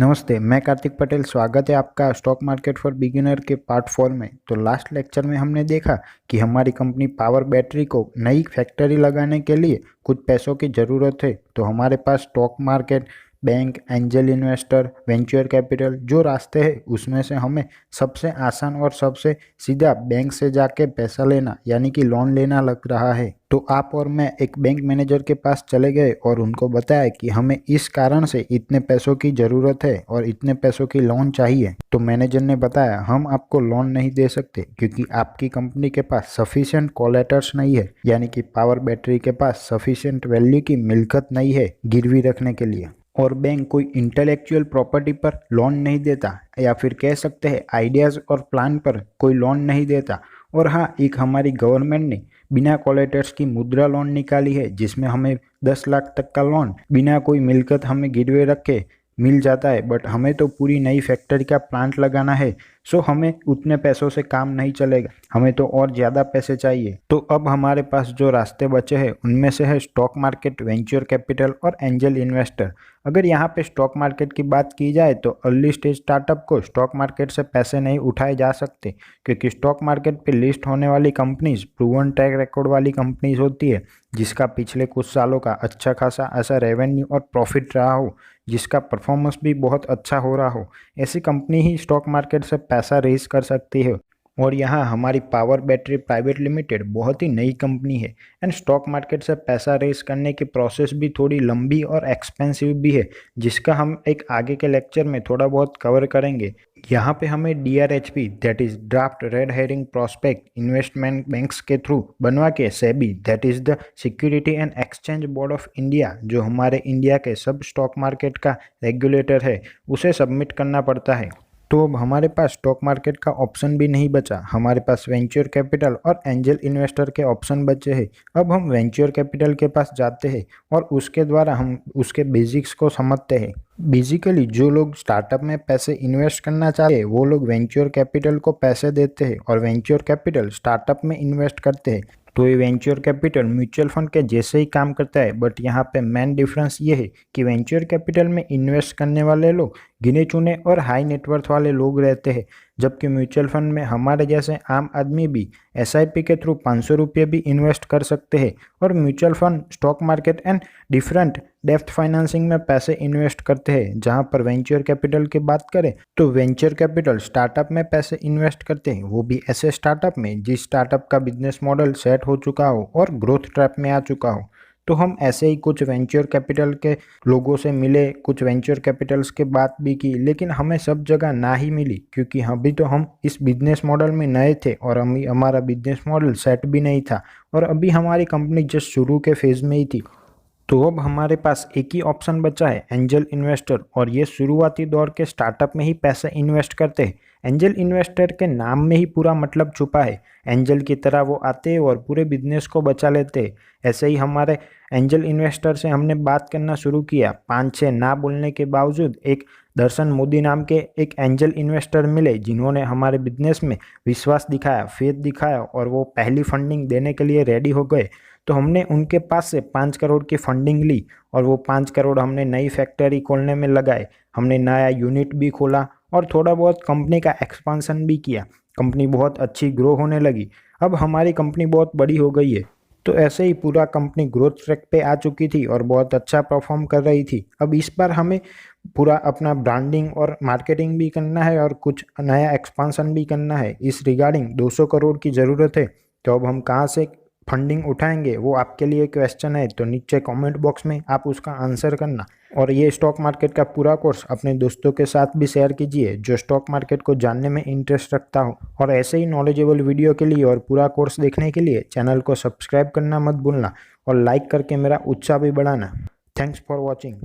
नमस्ते, मैं कार्तिक पटेल। स्वागत है आपका स्टॉक मार्केट फॉर बिगिनर के पार्ट 4 में। तो लास्ट लेक्चर में हमने देखा कि हमारी कंपनी पावर बैटरी को नई फैक्ट्री लगाने के लिए कुछ पैसों की ज़रूरत है। तो हमारे पास stock market, bank, angel investor, venture capital जो रास्ते हैं उसमें से हमें सबसे आसान और सबसे सीधा बैंक से जाके पैसा लेना यानी कि लोन लेना लग रहा है। तो आप और मैं एक बैंक मैनेजर के पास चले गए और उनको बताया कि हमें इस कारण से इतने पैसों की ज़रूरत है और इतने पैसों की लोन चाहिए। तो मैनेजर ने बताया हम आपको लोन नहीं दे सकते क्योंकि आपकी कंपनी के पास सफिशिएंट कोलेटर्स नहीं है, यानी कि पावर बैटरी के पास सफिशिएंट वैल्यू की मिल्कियत नहीं है गिरवी रखने के लिए। और बैंक कोई इंटेलेक्चुअल प्रॉपर्टी पर लोन नहीं देता, या फिर कह सकते हैं आइडियाज़ और प्लान पर कोई लोन नहीं देता। और हाँ, एक हमारी गवर्नमेंट ने बिना कोलेटर्स की मुद्रा लोन निकाली है जिसमें हमें 10 लाख तक का लोन बिना कोई मिल्कियत हमें गिरवे रखे मिल जाता है। बट हमें तो पूरी नई फैक्ट्री का प्लांट लगाना है, सो हमें उतने पैसों से काम नहीं चलेगा, हमें तो और ज़्यादा पैसे चाहिए। तो अब हमारे पास जो रास्ते बचे हैं उनमें से है स्टॉक मार्केट, वेंचर कैपिटल और एंजल इन्वेस्टर। अगर यहाँ पे स्टॉक मार्केट की बात की जाए तो अर्ली स्टेज स्टार्टअप को स्टॉक मार्केट से पैसे नहीं उठाए जा सकते क्योंकि स्टॉक मार्केट पे लिस्ट होने वाली कंपनीज प्रूवन ट्रैक रिकॉर्ड वाली कंपनीज होती है जिसका पिछले कुछ सालों का अच्छा खासा ऐसा रेवेन्यू और प्रॉफिट रहा हो, जिसका परफॉर्मेंस भी बहुत अच्छा हो रहा हो। ऐसी कंपनी ही स्टॉक मार्केट से पैसा रेज कर सकती है। और यहाँ हमारी पावर बैटरी प्राइवेट लिमिटेड बहुत ही नई कंपनी है एंड स्टॉक मार्केट से पैसा रेज करने की प्रोसेस भी थोड़ी लंबी और एक्सपेंसिव भी है, जिसका हम एक आगे के लेक्चर में थोड़ा बहुत कवर करेंगे। यहाँ पे हमें DRHP that is draft red herring prospect investment banks के थ्रू बनवा के SEBI that is the security and exchange board of India जो हमारे इंडिया के सब स्टॉक मार्केट का रेगुलेटर है उसे सबमिट करना पड़ता है। तो अब हमारे पास स्टॉक मार्केट का ऑप्शन भी नहीं बचा, हमारे पास वेंचर कैपिटल और एंजल इन्वेस्टर के ऑप्शन बचे हैं। अब हम वेंचर कैपिटल के पास जाते हैं और उसके द्वारा हम उसके बेसिक्स को समझते हैं। बेसिकली जो लोग स्टार्टअप में पैसे इन्वेस्ट करना चाहते हैं वो लोग वेंचर कैपिटल को पैसे देते हैं और वेंचर कैपिटल स्टार्टअप में इन्वेस्ट करते हैं। तो ये वेंचर कैपिटल म्यूचुअल फंड के जैसे ही काम करता है, बट यहाँ पे मेन डिफरेंस ये है कि वेंचर कैपिटल में इन्वेस्ट करने वाले लोग गिने चुने और हाई नेटवर्थ वाले लोग रहते हैं, जबकि म्यूचुअल फंड में हमारे जैसे आम आदमी भी SIP के थ्रू 500 रुपये भी इन्वेस्ट कर सकते हैं। और mutual fund stock market and different depth financing में पैसे इन्वेस्ट करते हैं। जहां पर वेंचर कैपिटल की बात करें तो वेंचर कैपिटल स्टार्टअप में पैसे इन्वेस्ट करते हैं, वो भी ऐसे स्टार्टअप में जिस स्टार्टअप का बिजनेस मॉडल सेट हो चुका हो और ग्रोथ ट्रैप में आ चुका हो। तो हम ऐसे ही कुछ वेंचर कैपिटल के लोगों से मिले, कुछ वेंचर कैपिटल्स के बात भी की, लेकिन हमें सब जगह ना ही मिली क्योंकि अभी तो हम इस बिजनेस मॉडल में नए थे और हमारा बिजनेस मॉडल सेट भी नहीं था और अभी हमारी कंपनी जस्ट शुरू के फेज में ही थी। तो अब हमारे पास एक ही ऑप्शन बचा है, एंजल इन्वेस्टर, और ये शुरुआती दौर के स्टार्टअप में ही पैसे इन्वेस्ट करते हैं। एंजल इन्वेस्टर के नाम में ही पूरा मतलब छुपा है, एंजल की तरह वो आते हैं और पूरे बिजनेस को बचा लेते हैं। ऐसे ही हमारे एंजल इन्वेस्टर से हमने बात करना शुरू किया। 5-6 ना बोलने के बावजूद एक दर्शन मोदी नाम के एक एंजल इन्वेस्टर मिले जिन्होंने हमारे बिजनेस में विश्वास दिखाया, फेथ दिखाया और वो पहली फंडिंग देने के लिए रेडी हो गए। तो हमने उनके पास से 5 करोड़ की फंडिंग ली और वो 5 करोड़ हमने नई फैक्ट्री खोलने में लगाए। हमने नया यूनिट भी खोला और थोड़ा बहुत कंपनी का एक्सपांसन भी किया। कंपनी बहुत अच्छी ग्रो होने लगी। अब हमारी कंपनी बहुत बड़ी हो गई है। तो ऐसे ही पूरा कंपनी ग्रोथ ट्रैक पे आ चुकी थी और बहुत अच्छा परफॉर्म कर रही थी। अब इस बार हमें पूरा अपना ब्रांडिंग और मार्केटिंग भी करना है और कुछ नया एक्सपांसन भी करना है। इस रिगार्डिंग 200 करोड़ की ज़रूरत है। तो अब हम कहाँ से फंडिंग उठाएंगे वो आपके लिए क्वेश्चन है, तो नीचे कमेंट बॉक्स में आप उसका आंसर करना। और ये स्टॉक मार्केट का पूरा कोर्स अपने दोस्तों के साथ भी शेयर कीजिए जो स्टॉक मार्केट को जानने में इंटरेस्ट रखता हो। और ऐसे ही नॉलेजेबल वीडियो के लिए और पूरा कोर्स देखने के लिए चैनल को सब्सक्राइब करना मत भूलना और लाइक करके मेरा उत्साह भी बढ़ाना। Thanks for watching.